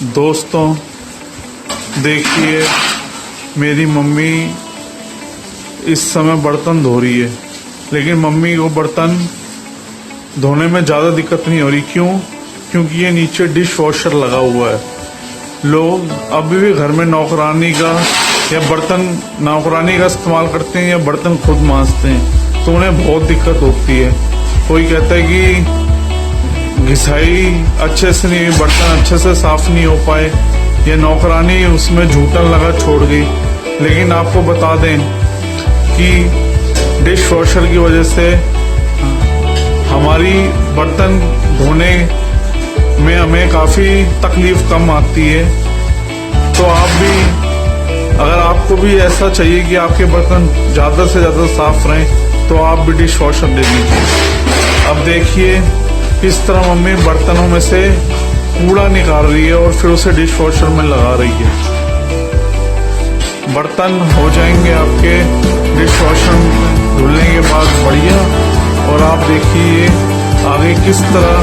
दोस्तों देखिए, मेरी मम्मी इस समय बर्तन धो रही है, लेकिन मम्मी को बर्तन धोने में ज़्यादा दिक्कत नहीं हो रही। क्यों? क्योंकि ये नीचे डिश वॉशर लगा हुआ है। लोग अभी भी घर में नौकरानी का या बर्तन नौकरानी का इस्तेमाल करते हैं या बर्तन खुद मांजते हैं, तो उन्हें बहुत दिक्कत होती है। कोई कहता है कि घिसाई अच्छे से नहीं, बर्तन अच्छे से साफ नहीं हो पाए, ये नौकरानी उसमें झूठन लगा छोड़ गई। लेकिन आपको बता दें कि डिश वॉशर की वजह से हमारी बर्तन धोने में हमें काफ़ी तकलीफ कम आती है। तो आप भी, अगर आपको भी ऐसा चाहिए कि आपके बर्तन ज़्यादा से ज़्यादा साफ रहें, तो आप भी डिश वॉशर ले लीजिए। अब देखिए किस तरह मम्मी बर्तनों में से कूड़ा निकाल रही है और फिर उसे डिश वॉशर में लगा रही है। बर्तन हो जाएंगे आपके डिश वॉशर में धुलने के बाद बढ़िया। और आप देखिए आगे किस तरह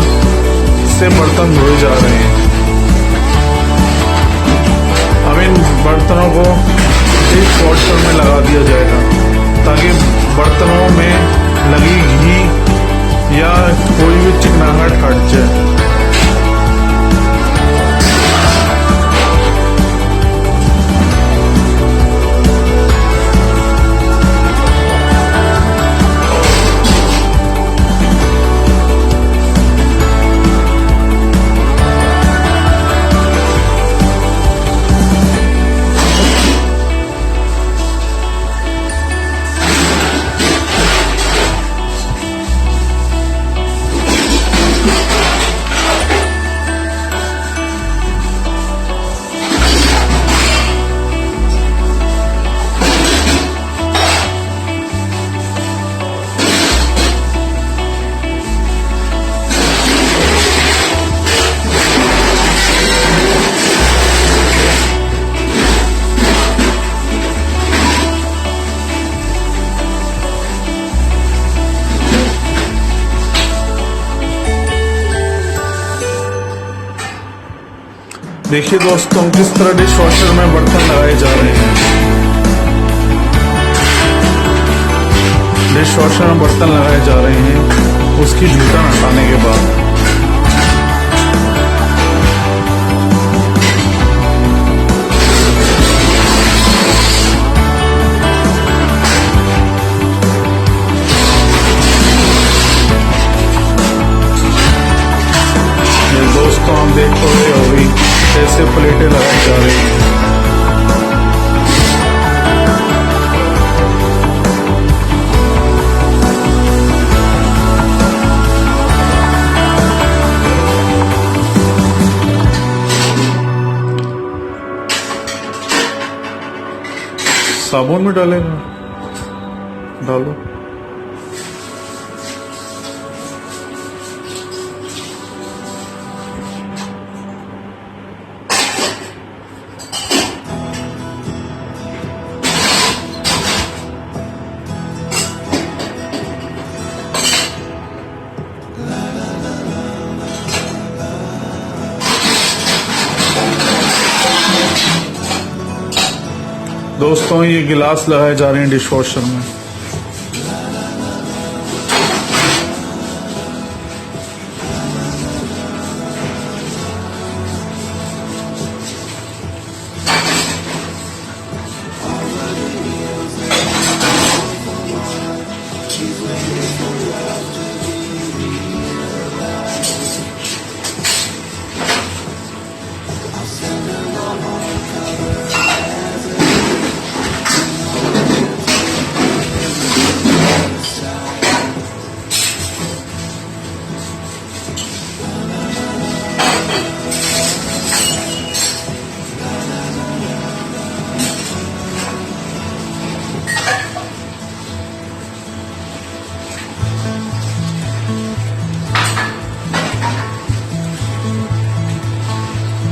से बर्तन धोए जा रहे हैं। अब इन बर्तनों को डिश वॉशर में लगा दिया जाएगा ताकि बर्तनों में लगी घी या कोई भी चिकनाहट हट जाए। देखिए दोस्तों किस तरह डिश वॉशर में बर्तन लगाए जा रहे हैं। डिश वॉशर में बर्तन लगाए जा रहे हैं उसकी जूठन हटाने के बाद। ये दोस्तों हम देख तो रहे हो भी कैसे प्लेटें लगाई जा रही हैं। साबुन में डालेगा, डालो। दोस्तों ये गिलास लगाए जा रहे हैं डिश वॉशर में।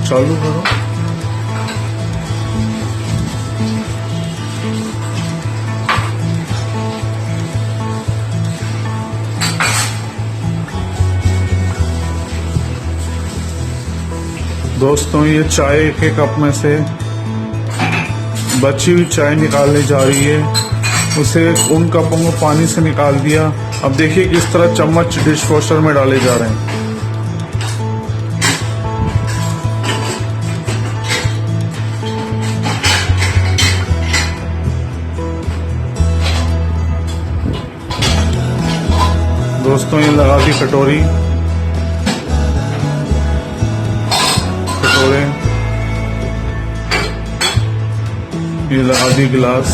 चालू करो। दोस्तों ये चाय के कप में से बची हुई चाय निकालने जा रही है, उसे उन कपों को पानी से निकाल दिया। अब देखिए किस तरह चम्मच डिश वॉशर में डाले जा रहे हैं। दोस्तों ये लगा दी कटोरे, ये लगा दी गिलास।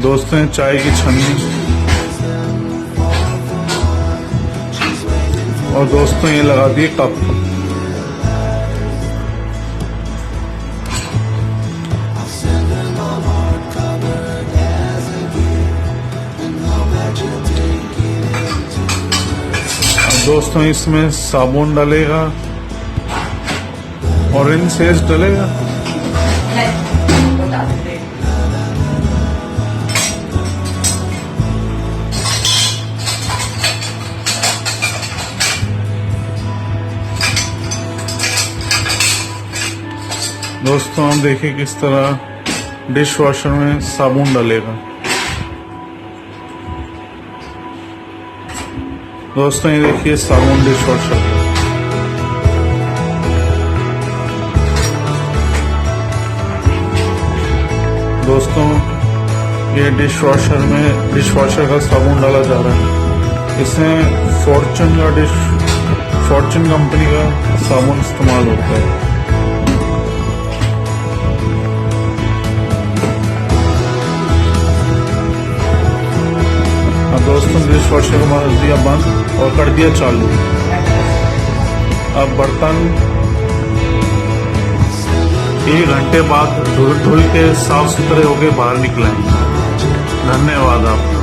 दोस्तों चाय की छन्नी, और दोस्तों ये लगा दिए कप। दोस्तों इसमें साबुन डलेगा, ऑरेंज सेज डलेगा। दोस्तों हम देखिए किस तरह डिश वॉशर में साबुन डलेगा। दोस्तों ये देखिए साबुन डिश वॉशर। दोस्तों ये डिश वॉशर का साबुन डाला जा रहा है। इसमें फॉर्चून कंपनी का साबुन इस्तेमाल होता है। दोस्तों डिश वॉशर को मार दिया बंद और कर दिया चालू। अब बर्तन 1 घंटे बाद धुल के साफ सुथरे होके बाहर निकलेंगे। धन्यवाद आपका।